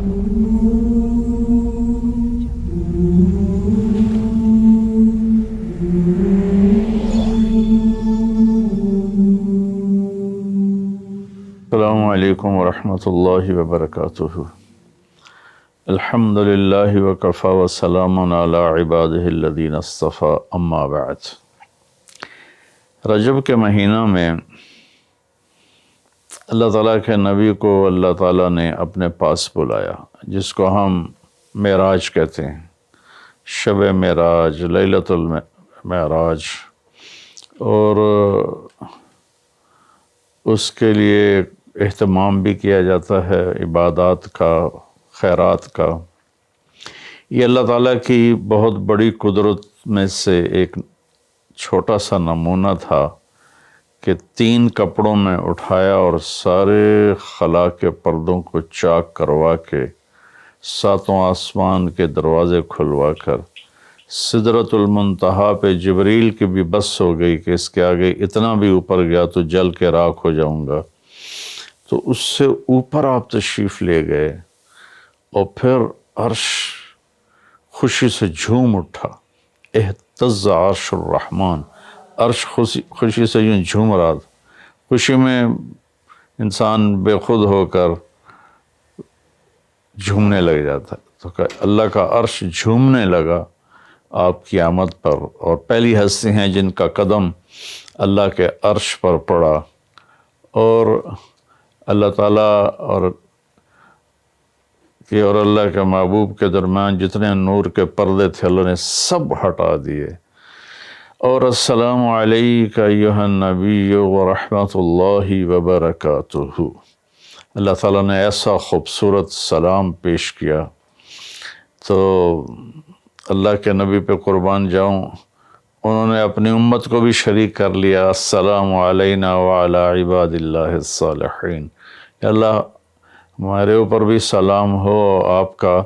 السلام علیکم ورحمۃ اللہ وبرکاتہ۔ الحمد للہ وکفی وسلام علی عبادہ الذین اصطفی، اما بعد۔ رجب کے مہینہ میں اللہ تعالیٰ کے نبی کو اللہ تعالیٰ نے اپنے پاس بلایا، جس کو ہم معراج کہتے ہیں، شب معراج، لیلۃ المعراج، اور اس کے لیے اہتمام بھی کیا جاتا ہے عبادات کا، خیرات کا۔ یہ اللہ تعالیٰ کی بہت بڑی قدرت میں سے ایک چھوٹا سا نمونہ تھا کہ 3 کپڑوں میں اٹھایا اور سارے خلا کے پردوں کو چاک کروا کے 7 آسمان کے دروازے کھلوا کر سدرۃ المنتہا پہ جبریل کی بھی بس ہو گئی کہ اس کے آگے اتنا بھی اوپر گیا تو جل کے راکھ ہو جاؤں گا، تو اس سے اوپر آپ تشریف لے گئے، اور پھر عرش خوشی سے جھوم اٹھا، اہتز عرش الرحمن، عرش خوشی سے یوں جھوم رہا تھا۔ خوشی میں انسان بے خود ہو کر جھومنے لگ جاتا ہے، تو کہ اللہ کا عرش جھومنے لگا آپ کی آمد پر، اور پہلی ہستی ہیں جن کا قدم اللہ کے عرش پر پڑا، اور اللہ تعالیٰ اور اللہ کے محبوب کے درمیان جتنے نور کے پردے تھے اللہ نے سب ہٹا دیے، اور السلام علیک ایھا النبی ورحمۃ اللہ وبرکاتہ۔ اللہ تعالیٰ نے ایسا خوبصورت سلام پیش کیا، تو اللہ کے نبی پہ قربان جاؤں، انہوں نے اپنی امت کو بھی شریک کر لیا، السلام علینا وعلی عباد اللہ الصالحین، یا اللہ ہمارے اوپر بھی سلام ہو آپ کا،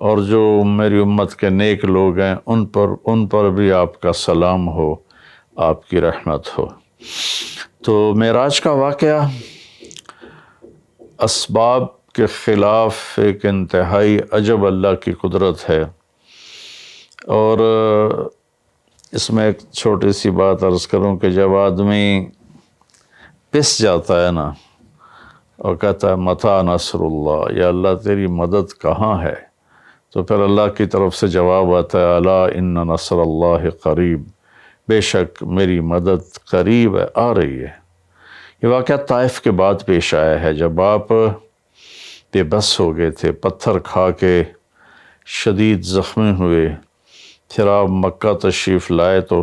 اور جو میری امت کے نیک لوگ ہیں ان پر بھی آپ کا سلام ہو، آپ کی رحمت ہو۔ تو معراج کا واقعہ اسباب کے خلاف ایک انتہائی عجب اللہ کی قدرت ہے، اور اس میں ایک چھوٹی سی بات عرض کروں کہ جب آدمی پس جاتا ہے نا اور کہتا ہے متی نصر اللہ، یا اللہ تیری مدد کہاں ہے، تو پھر اللہ کی طرف سے جواب آتا ہے الا ان نصر اللہ قریب، بے شک میری مدد قریب ہے، آ رہی ہے۔ یہ واقعہ طائف کے بعد پیش آیا ہے، جب آپ بے بس ہو گئے تھے، پتھر کھا کے شدید زخمی ہوئے، پھر آپ مکہ تشریف لائے تو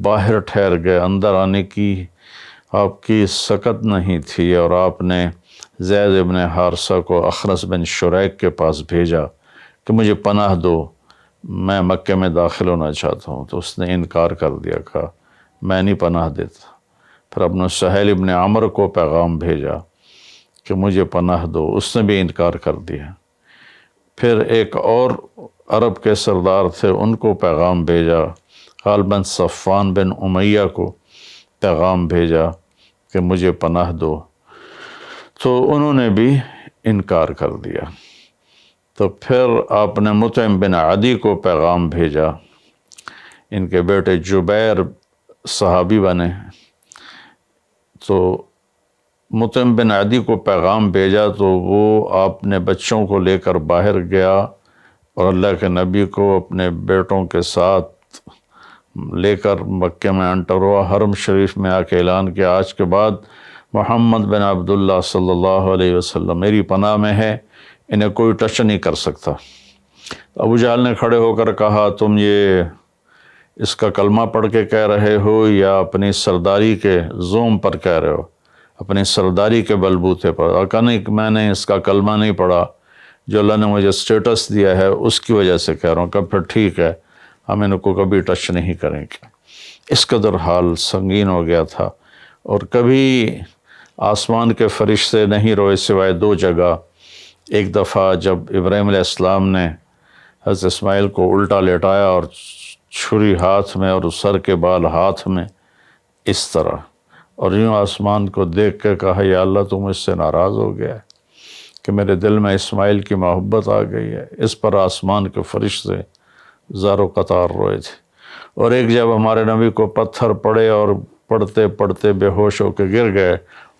باہر ٹھہر گئے، اندر آنے کی آپ کی سکت نہیں تھی، اور آپ نے زید ابن حارثہ کو اخنس بن شریک کے پاس بھیجا کہ مجھے پناہ دو، میں مکے میں داخل ہونا چاہتا ہوں، تو اس نے انکار کر دیا، کہا میں نہیں پناہ دیتا۔ پھر اپنے سہیل ابن عمر کو پیغام بھیجا کہ مجھے پناہ دو، اس نے بھی انکار کر دیا۔ پھر ایک اور عرب کے سردار تھے، ان کو پیغام بھیجا، غالباً صفوان بن امیہ کو پیغام بھیجا کہ مجھے پناہ دو، تو انہوں نے بھی انکار کر دیا۔ تو پھر آپ نے مطعم بن عدی کو پیغام بھیجا، ان کے بیٹے جبیر صحابی بنے، تو مطعم بن عدی کو پیغام بھیجا تو وہ آپ نے بچوں کو لے کر باہر گیا، اور اللہ کے نبی کو اپنے بیٹوں کے ساتھ لے کر مکے میں انٹر ہوا، حرم شریف میں آ کے اعلان کیا آج کے بعد محمد بن عبداللہ صلی اللہ علیہ وسلم میری پناہ میں ہے، انہیں کوئی ٹچ نہیں کر سکتا۔ ابو جہل نے کھڑے ہو کر کہا تم یہ اس کا کلمہ پڑھ کے کہہ رہے ہو یا اپنی سرداری کے زوم پر کہہ رہے ہو، اپنی سرداری کے بلبوتے پر؟ اور کہا نہیں، میں نے اس کا کلمہ نہیں پڑھا، جو اللہ نے مجھے سٹیٹس دیا ہے اس کی وجہ سے کہہ رہا ہوں۔ کہ پھر ٹھیک ہے، ہم ان کو کبھی ٹچ نہیں کریں گے۔ اس قدر حال سنگین ہو گیا تھا، اور کبھی آسمان کے فرشتے نہیں روئے سوائے 2 جگہ۔ ایک دفعہ جب ابراہیم علیہ السلام نے حضرت اسماعیل کو الٹا لیٹایا اور چھری ہاتھ میں اور سر کے بال ہاتھ میں، اس طرح، اور یوں آسمان کو دیکھ کے کہا یا اللہ تو مجھ سے ناراض ہو گیا ہے کہ میرے دل میں اسماعیل کی محبت آ گئی ہے۔ اس پر آسمان کے فرشتے زار و قطار روئے تھے۔ اور ایک جب ہمارے نبی کو پتھر پڑے اور پڑھتے پڑھتے بے ہوش ہو کے گر گئے،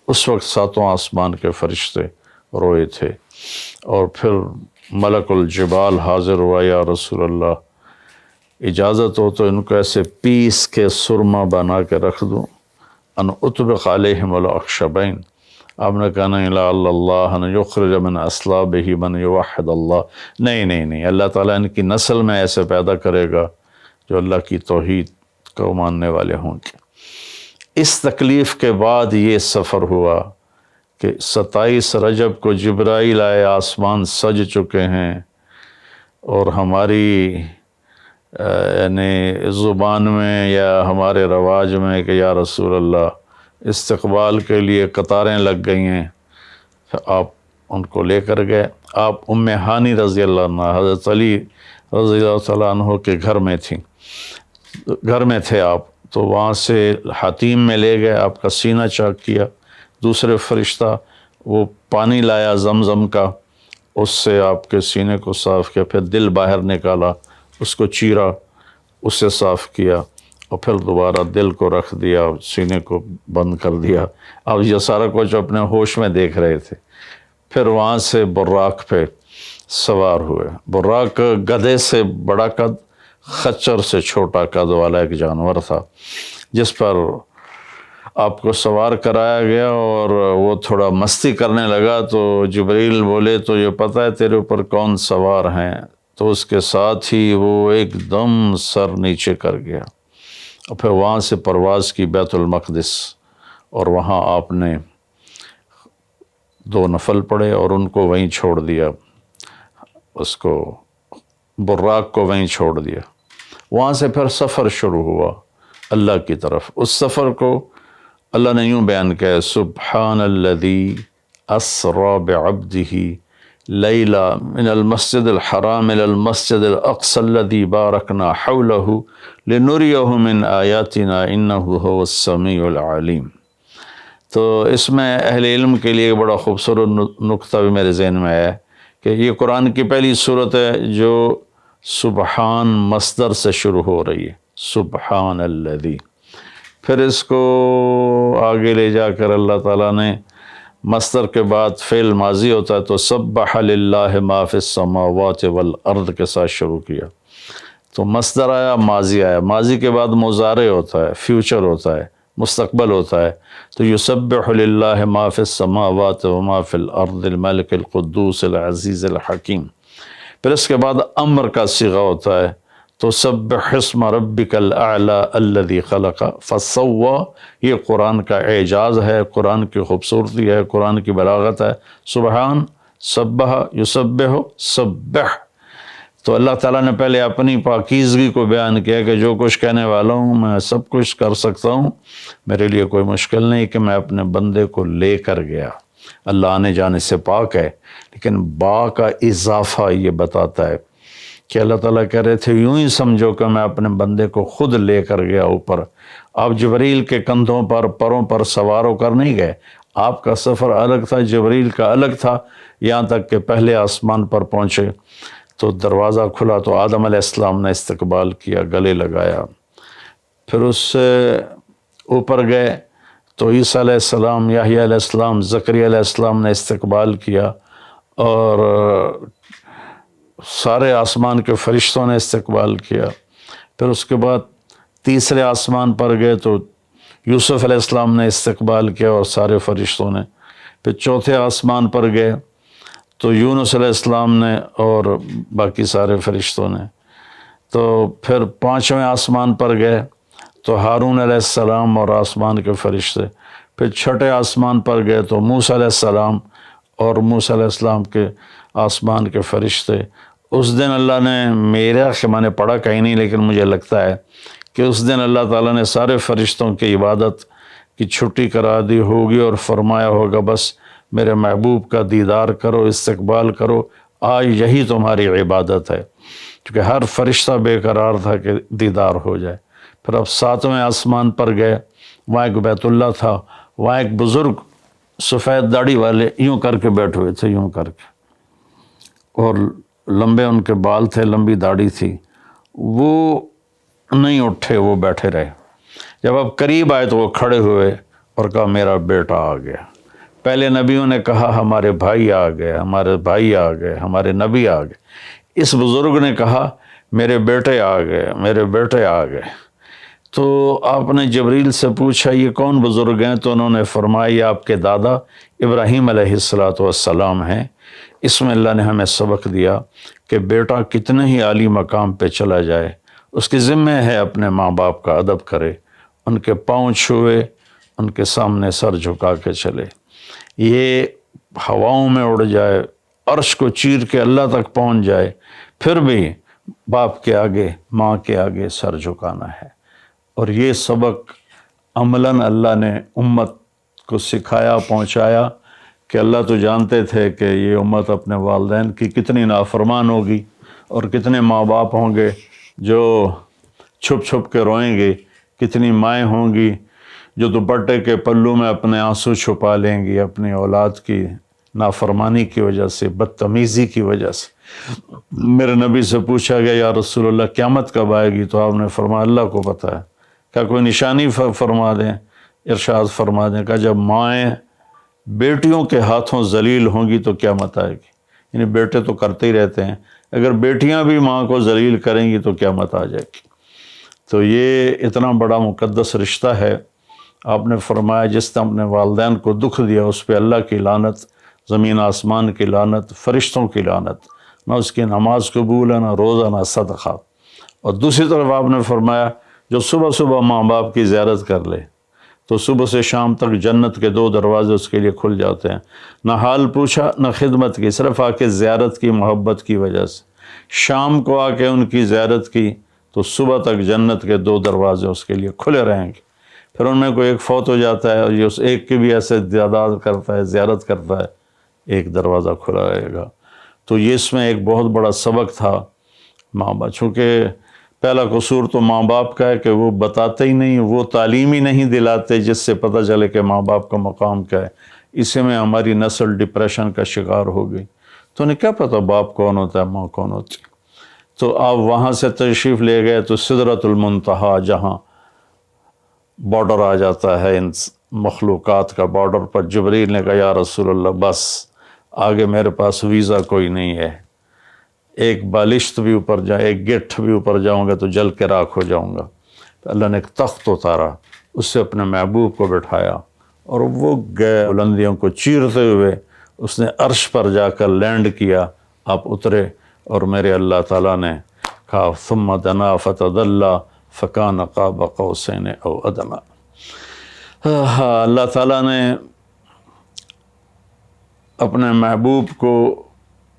اس وقت ساتوں آسمان کے فرشتے روئے تھے۔ اور پھر ملک الجبال حاضر ہوا، یا رسول اللہ اجازت ہو تو ان کو ایسے پیس کے سرما بنا کے رکھ دوں، ان اطبق علیہم الاخشبین۔ آپ نے کہا نہیں، لا اللہ ان یخرج من اصلابہ من یوحد اللہ، نہیں، اللہ تعالیٰ ان کی نسل میں ایسے پیدا کرے گا جو اللہ کی توحید کو ماننے والے ہوں گے۔ اس تکلیف کے بعد یہ سفر ہوا کہ 27 رجب کو جبرائیل آئے، آسمان سج چکے ہیں، اور ہماری یعنی زبان میں یا ہمارے رواج میں کہ یا رسول اللہ استقبال کے لیے قطاریں لگ گئی ہیں، آپ ان کو لے کر گئے۔ آپ ام ہانی رضی اللہ عنہ، حضرت علی رضی اللہ تعالیٰ عنہ کے گھر میں تھے آپ، تو وہاں سے حتیم میں لے گئے، آپ کا سینہ چاک کیا۔ دوسرے فرشتہ وہ پانی لایا زمزم کا، اس سے آپ کے سینے کو صاف کیا، پھر دل باہر نکالا، اس کو چیرا، اس سے صاف کیا، اور پھر دوبارہ دل کو رکھ دیا، سینے کو بند کر دیا۔ اب یہ سارا کچھ اپنے ہوش میں دیکھ رہے تھے۔ پھر وہاں سے براق پہ سوار ہوئے۔ براق گدھے سے بڑا قد، خچر سے چھوٹا قد والا ایک جانور تھا، جس پر آپ کو سوار کرایا گیا، اور وہ تھوڑا مستی کرنے لگا تو جبریل بولے تو یہ پتہ ہے تیرے اوپر کون سوار ہیں؟ تو اس کے ساتھ ہی وہ ایک دم سر نیچے کر گیا، اور پھر وہاں سے پرواز کی بیت المقدس، اور وہاں آپ نے 2 نفل پڑھے اور ان کو وہیں چھوڑ دیا، اس کو براق کو وہیں چھوڑ دیا۔ وہاں سے پھر سفر شروع ہوا اللہ کی طرف۔ اس سفر کو اللہ نے یوں بیان کیا، سبحان الذی اسری بعبدہ لیلا من المسجد الحرام الی المسجد الاقصی الذی بارکنا حولہ لنریہ من آیاتنا انہ هو السمیع العلیم۔ تو اس میں اہل علم کے لیے ایک بڑا خوبصورت نقطہ بھی میرے ذہن میں ہے کہ یہ قرآن کی پہلی صورت ہے جو سبحان مصدر سے شروع ہو رہی ہے، سبحان الذی۔ پھر اس کو آگے لے جا کر اللہ تعالیٰ نے مصدر کے بعد فعل ماضی ہوتا ہے تو سبح للہ ما فی السماوات والارض کے ساتھ شروع کیا، تو مصدر آیا، ماضی آیا، ماضی کے بعد مضارع ہوتا ہے، فیوچر ہوتا ہے، مستقبل ہوتا ہے، تو یسبح للہ ما فی السماوات وما فی الارض الملک القدوس العزیز الحکیم۔ پھر اس کے بعد امر کا صیغہ ہوتا ہے، تو سبح اسم ربک الاعلی الذی خلق فسوی۔ یہ قرآن کا اعجاز ہے، قرآن کی خوبصورتی ہے، قرآن کی بلاغت ہے۔ سبحان، سبح، یسبح، سبح۔ تو اللہ تعالیٰ نے پہلے اپنی پاکیزگی کو بیان کیا کہ جو کچھ کہنے والا ہوں میں سب کچھ کر سکتا ہوں، میرے لیے کوئی مشکل نہیں کہ میں اپنے بندے کو لے کر گیا۔ اللہ آنے جانے سے پاک ہے، لیکن با کا اضافہ یہ بتاتا ہے کہ اللہ تعالیٰ کہہ رہے تھے یوں ہی سمجھو کہ میں اپنے بندے کو خود لے کر گیا اوپر۔ آپ جبریل کے کندھوں پر، پروں پر سوار ہو کر نہیں گئے، آپ کا سفر الگ تھا، جبریل کا الگ تھا، یہاں تک کہ پہلے آسمان پر پہنچے تو دروازہ کھلا تو آدم علیہ السلام نے استقبال کیا، گلے لگایا۔ پھر اس سے اوپر گئے تو عیسیٰ علیہ السلام، یحییٰ علیہ السلام، زکریا علیہ السلام نے استقبال کیا، اور سارے آسمان کے فرشتوں نے استقبال کیا۔ پھر اس کے بعد تیسرے آسمان پر گئے تو یوسف علیہ السلام نے استقبال کیا اور سارے فرشتوں نے۔ پھر چوتھے آسمان پر گئے تو یونس علیہ السلام نے اور باقی سارے فرشتوں نے۔ تو پھر پانچویں آسمان پر گئے تو ہارون علیہ السلام اور آسمان کے فرشتے۔ پھر چھٹے آسمان پر گئے تو موسیٰ علیہ السلام اور موسیٰ علیہ السلام کے آسمان کے فرشتے۔ اس دن اللہ نے، میرا کہ میں نے پڑھا کہیں نہیں لیکن مجھے لگتا ہے کہ اس دن اللہ تعالیٰ نے سارے فرشتوں کی عبادت کی چھٹی کرا دی ہوگی اور فرمایا ہوگا بس میرے محبوب کا دیدار کرو، استقبال کرو، آج یہی تمہاری عبادت ہے، کیونکہ ہر فرشتہ بے قرار تھا کہ دیدار ہو جائے۔ پھر اب ساتویں آسمان پر گئے، وہاں ایک بیت اللہ تھا، وہاں ایک بزرگ سفید داڑھی والے یوں کر کے بیٹھے ہوئے تھے، یوں کر کے، اور لمبے ان کے بال تھے، لمبی داڑھی تھی، وہ نہیں اٹھے، وہ بیٹھے رہے۔ جب آپ قریب آئے تو وہ کھڑے ہوئے اور کہا میرا بیٹا آ گیا۔ پہلے نبیوں نے کہا ہمارے بھائی آ گئے، ہمارے بھائی آ گئے، ہمارے نبی آ گئے۔ اس بزرگ نے کہا میرے بیٹے آ گئے، میرے بیٹے آ گئے۔ تو آپ نے جبریل سے پوچھا یہ کون بزرگ ہیں؟ تو انہوں نے فرمایا یہ آپ کے دادا ابراہیم علیہ السلام ہیں۔ اس میں اللہ نے ہمیں سبق دیا کہ بیٹا کتنے ہی عالی مقام پہ چلا جائے، اس کی ذمہ ہے اپنے ماں باپ کا ادب کرے، ان کے پاؤں چھوئے، ان کے سامنے سر جھکا کے چلے۔ یہ ہواؤں میں اڑ جائے، عرش کو چیر کے اللہ تک پہنچ جائے، پھر بھی باپ کے آگے، ماں کے آگے سر جھکانا ہے۔ اور یہ سبق عملاً اللہ نے امت کو سکھایا، پہنچایا، کہ اللہ تو جانتے تھے کہ یہ امت اپنے والدین کی کتنی نافرمان ہوگی، اور کتنے ماں باپ ہوں گے جو چھپ چھپ کے روئیں گے، کتنی مائیں ہوں گی جو دوپٹے کے پلو میں اپنے آنسو چھپا لیں گی اپنی اولاد کی نافرمانی کی وجہ سے، بدتمیزی کی وجہ سے۔ میرے نبی سے پوچھا گیا یا رسول اللہ قیامت کب آئے گی؟ تو آپ نے فرمایا اللہ کو پتہ ہے۔ کیا کوئی نشانی فرما دیں؟ ارشاد فرما دیں کہ جب مائیں بیٹیوں کے ہاتھوں ذلیل ہوں گی تو قیامت آئے گی۔ یعنی بیٹے تو کرتے ہی رہتے ہیں، اگر بیٹیاں بھی ماں کو ذلیل کریں گی تو قیامت آ جائے گی۔ تو یہ اتنا بڑا مقدس رشتہ ہے۔ آپ نے فرمایا جس نے اپنے والدین کو دکھ دیا اس پہ اللہ کی لعنت، زمین آسمان کی لعنت، فرشتوں کی لعنت، نہ اس کی نماز قبول ہے، نہ روزہ، نہ صدقہ۔ اور دوسری طرف آپ نے فرمایا جو صبح صبح ماں باپ کی زیارت کر لے تو صبح سے شام تک جنت کے 2 دروازے اس کے لیے کھل جاتے ہیں۔ نہ حال پوچھا نہ خدمت کی، صرف آ کے زیارت کی، محبت کی وجہ سے۔ شام کو آ کے ان کی زیارت کی تو صبح تک جنت کے 2 دروازے اس کے لیے کھلے رہیں گے۔ پھر ان میں کوئی ایک فوت ہو جاتا ہے اور یہ اس ایک کی بھی ایسے تعداد کرتا ہے، زیارت کرتا ہے، ایک دروازہ کھلا رہے گا۔ تو یہ اس میں ایک بہت بڑا سبق تھا ماں باپ، چونکہ پہلا قصور تو ماں باپ کا ہے کہ وہ بتاتے ہی نہیں، وہ تعلیم ہی نہیں دلاتے جس سے پتہ چلے کہ ماں باپ کا مقام کیا ہے۔ اسی میں ہماری نسل ڈپریشن کا شکار ہو گئی۔ تو انہیں کیا پتہ باپ کون ہوتا ہے، ماں کون ہوتی ہے۔ تو آپ وہاں سے تشریف لے گئے تو سدرۃ المنتہا، جہاں بارڈر آ جاتا ہے ان مخلوقات کا، بارڈر پر جبریل نے کہا یا رسول اللہ بس آگے میرے پاس ویزا کوئی نہیں ہے، ایک بالشت بھی اوپر جائے، ایک گٹھ بھی اوپر جاؤں گا تو جل کے راکھ ہو جاؤں گا۔ تو اللہ نے ایک تخت اتارا، اس سے اپنے محبوب کو بٹھایا اور وہ گئے بلندیوں کو چیرتے ہوئے، اس نے عرش پر جا کر لینڈ کیا، آپ اترے اور میرے اللہ تعالیٰ نے کہا ثم دنا فتدلی فکان قاب قوسین او ادنی۔ اللہ تعالیٰ نے اپنے محبوب کو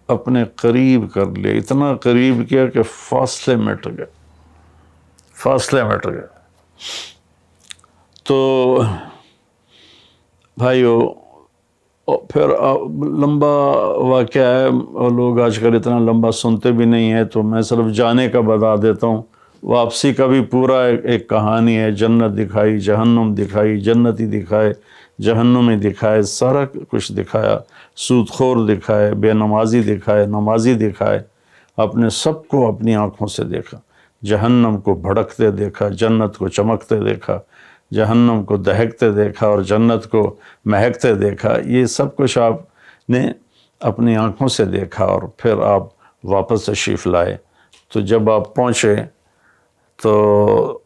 اپنے قریب کر لیا، اتنا قریب کیا کہ فاصلے مٹ گئے، فاصلے مٹ گئے۔ تو بھائیو پھر لمبا واقعہ ہے، اور لوگ آج کل اتنا لمبا سنتے بھی نہیں ہیں، تو میں صرف جانے کا بتا دیتا ہوں۔ واپسی کا بھی پورا ایک کہانی ہے، جنت دکھائی، جہنم دکھائی، جنتی دکھائے، جہنمی دکھائے، سارا کچھ دکھایا، سود خور دکھائے، بے نمازی دکھائے، نمازی دکھائے، اپنے سب کو اپنی آنکھوں سے دیکھا، جہنم کو بھڑکتے دیکھا، جنت کو چمکتے دیکھا، جہنم کو دہکتے دیکھا اور جنت کو مہکتے دیکھا۔ یہ سب کچھ آپ نے اپنی آنکھوں سے دیکھا اور پھر آپ واپس تشریف لائے۔ تو جب آپ پہنچے تو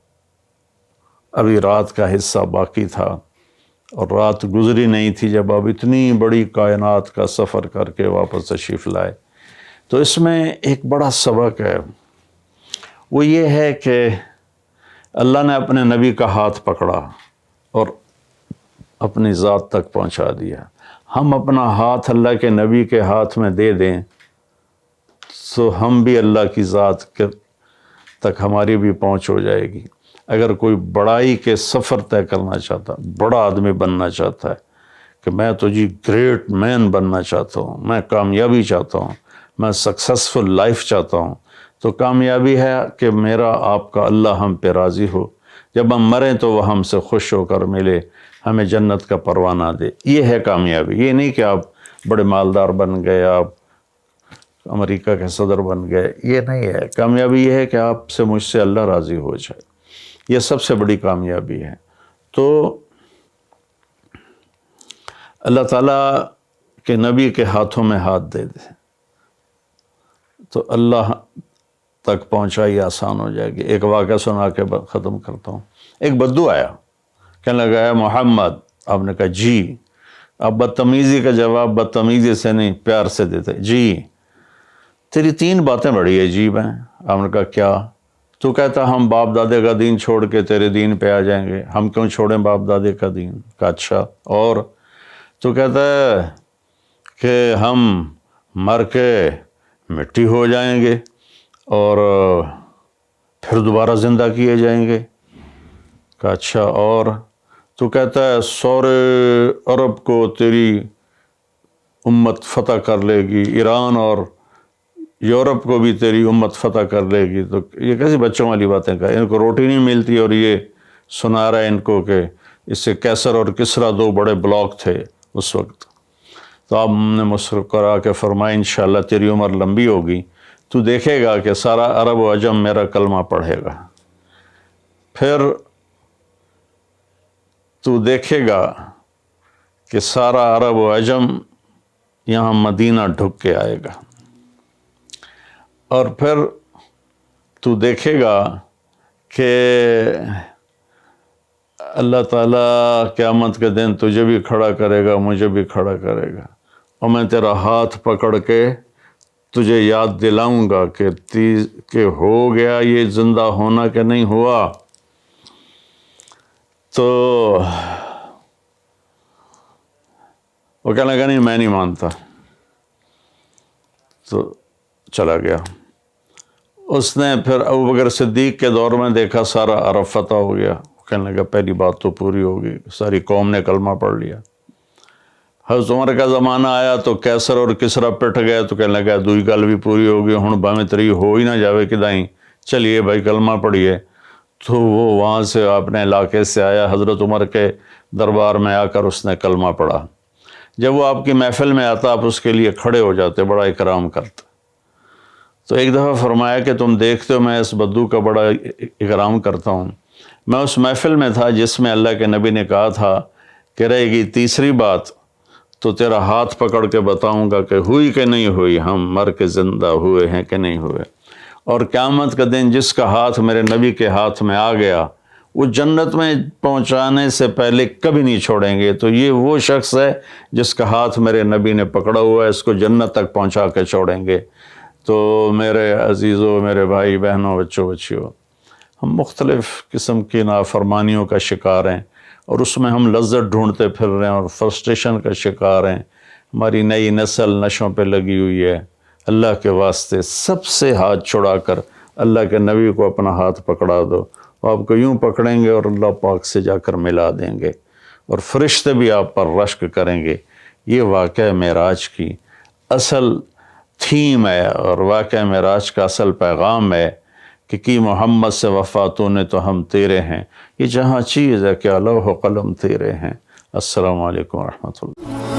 ابھی رات کا حصہ باقی تھا اور رات گزری نہیں تھی جب آپ اتنی بڑی کائنات کا سفر کر کے واپس تشریف لائے۔ تو اس میں ایک بڑا سبق ہے، وہ یہ ہے کہ اللہ نے اپنے نبی کا ہاتھ پکڑا اور اپنی ذات تک پہنچا دیا۔ ہم اپنا ہاتھ اللہ کے نبی کے ہاتھ میں دے دیں تو ہم بھی اللہ کی ذات تک ہماری بھی پہنچ ہو جائے گی۔ اگر کوئی بڑائی کے سفر طے کرنا چاہتا، بڑا آدمی بننا چاہتا ہے کہ میں تو جی گریٹ مین بننا چاہتا ہوں، میں کامیابی چاہتا ہوں، میں سکسیسفل لائف چاہتا ہوں، تو کامیابی ہے کہ میرا آپ کا اللہ ہم پہ راضی ہو، جب ہم مریں تو وہ ہم سے خوش ہو کر ملے، ہمیں جنت کا پروانہ دے۔ یہ ہے کامیابی، یہ نہیں کہ آپ بڑے مالدار بن گئے، آپ امریکہ کے صدر بن گئے، یہ نہیں ہے۔ کامیابی یہ ہے کہ آپ سے مجھ سے اللہ راضی ہو جائے، یہ سب سے بڑی کامیابی ہے۔ تو اللہ تعالیٰ کے نبی کے ہاتھوں میں ہاتھ دے دے تو اللہ تک پہنچائی آسان ہو جائے گی۔ ایک واقعہ سنا کے ختم کرتا ہوں۔ ایک بدو آیا، کہنے لگا ہے محمد، آپ نے کہا جی۔ آپ بدتمیزی کا جواب بدتمیزی سے نہیں، پیار سے دیتے، جی تیری 3 باتیں بڑی عجیب ہیں۔ آپ نے کہا کیا؟ تو کہتا ہم باپ دادے کا دین چھوڑ کے تیرے دین پہ آ جائیں گے، ہم کیوں چھوڑیں باپ دادے کا دین؟ کہا اچھا، اور؟ تو کہتا ہے کہ ہم مر کے مٹی ہو جائیں گے اور پھر دوبارہ زندہ کیے جائیں گے۔ کہا اچھا، اور؟ تو کہتا ہے سورے عرب کو تیری امت فتح کر لے گی، ایران اور یورپ کو بھی تیری امت فتح کر لے گی۔ تو یہ کیسی بچوں والی باتیں کہا، ان کو روٹی نہیں ملتی اور یہ سنا رہا ہے ان کو کہ اس سے کیسر اور کسرا 2 بڑے بلاک تھے اس وقت۔ تو آپ نے مسکرا کے فرمایا انشاءاللہ تیری عمر لمبی ہوگی، تو دیکھے گا کہ سارا عرب و عجم میرا کلمہ پڑھے گا، پھر تو دیکھے گا کہ سارا عرب و عجم یہاں مدینہ ڈھک کے آئے گا، اور پھر تو دیکھے گا کہ اللہ تعالیٰ قیامت کے دن تجھے بھی کھڑا کرے گا، مجھے بھی کھڑا کرے گا، اور میں تیرا ہاتھ پکڑ کے تجھے یاد دلاؤں گا کہ ہو گیا یہ زندہ ہونا کہ نہیں ہوا۔ تو وہ کہنے لگا نہیں میں نہیں مانتا، تو چلا گیا۔ اس نے پھر ابوبکر صدیق کے دور میں دیکھا سارا عرب فتح ہو گیا، کہنے لگا پہلی بات تو پوری ہوگی، ساری قوم نے کلمہ پڑھ لیا۔ حضرت عمر کا زمانہ آیا تو کیسر اور کسرا پٹ گئے، تو کہنے لگا دوئی گل بھی پوری ہوگی، ہن باویں تری ہو ہی نہ جاوے کدائیں، چلیے بھائی کلمہ پڑھیے۔ تو وہ وہاں سے اپنے علاقے سے آیا، حضرت عمر کے دربار میں آ کر اس نے کلمہ پڑھا۔ جب وہ آپ کی محفل میں آتا آپ اس کے لیے کھڑے ہو جاتے، بڑا اکرام کرتے۔ تو ایک دفعہ فرمایا کہ تم دیکھتے ہو میں اس بدو کا بڑا اکرام کرتا ہوں، میں اس محفل میں تھا جس میں اللہ کے نبی نے کہا تھا کہ رہے گی تیسری بات تو تیرا ہاتھ پکڑ کے بتاؤں گا کہ ہوئی کہ نہیں ہوئی، ہم مر کے زندہ ہوئے ہیں کہ نہیں ہوئے۔ اور قیامت کا دن جس کا ہاتھ میرے نبی کے ہاتھ میں آ گیا وہ جنت میں پہنچانے سے پہلے کبھی نہیں چھوڑیں گے۔ تو یہ وہ شخص ہے جس کا ہاتھ میرے نبی نے پکڑا ہوا ہے، اس کو جنت تک پہنچا کے چھوڑیں گے۔ تو میرے عزیزوں، میرے بھائی بہنوں، بچوں بچیوں، ہم مختلف قسم کی نافرمانیوں کا شکار ہیں اور اس میں ہم لذت ڈھونڈتے پھر رہے ہیں اور فرسٹریشن کا شکار ہیں۔ ہماری نئی نسل نشوں پہ لگی ہوئی ہے۔ اللہ کے واسطے سب سے ہاتھ چھڑا کر اللہ کے نبی کو اپنا ہاتھ پکڑا دو، آپ کو یوں پکڑیں گے اور اللہ پاک سے جا کر ملا دیں گے، اور فرشتے بھی آپ پر رشک کریں گے۔ یہ واقعہ معراج کی اصل تھیم ہے اور واقعہ معراج کا اصل پیغام ہے کہ کی محمد سے وفاتوں نے تو ہم تیرے ہیں۔ یہ جہاں چیز ہے کہ لوح و قلم تیرے ہیں۔ السلام علیکم ورحمۃ اللہ۔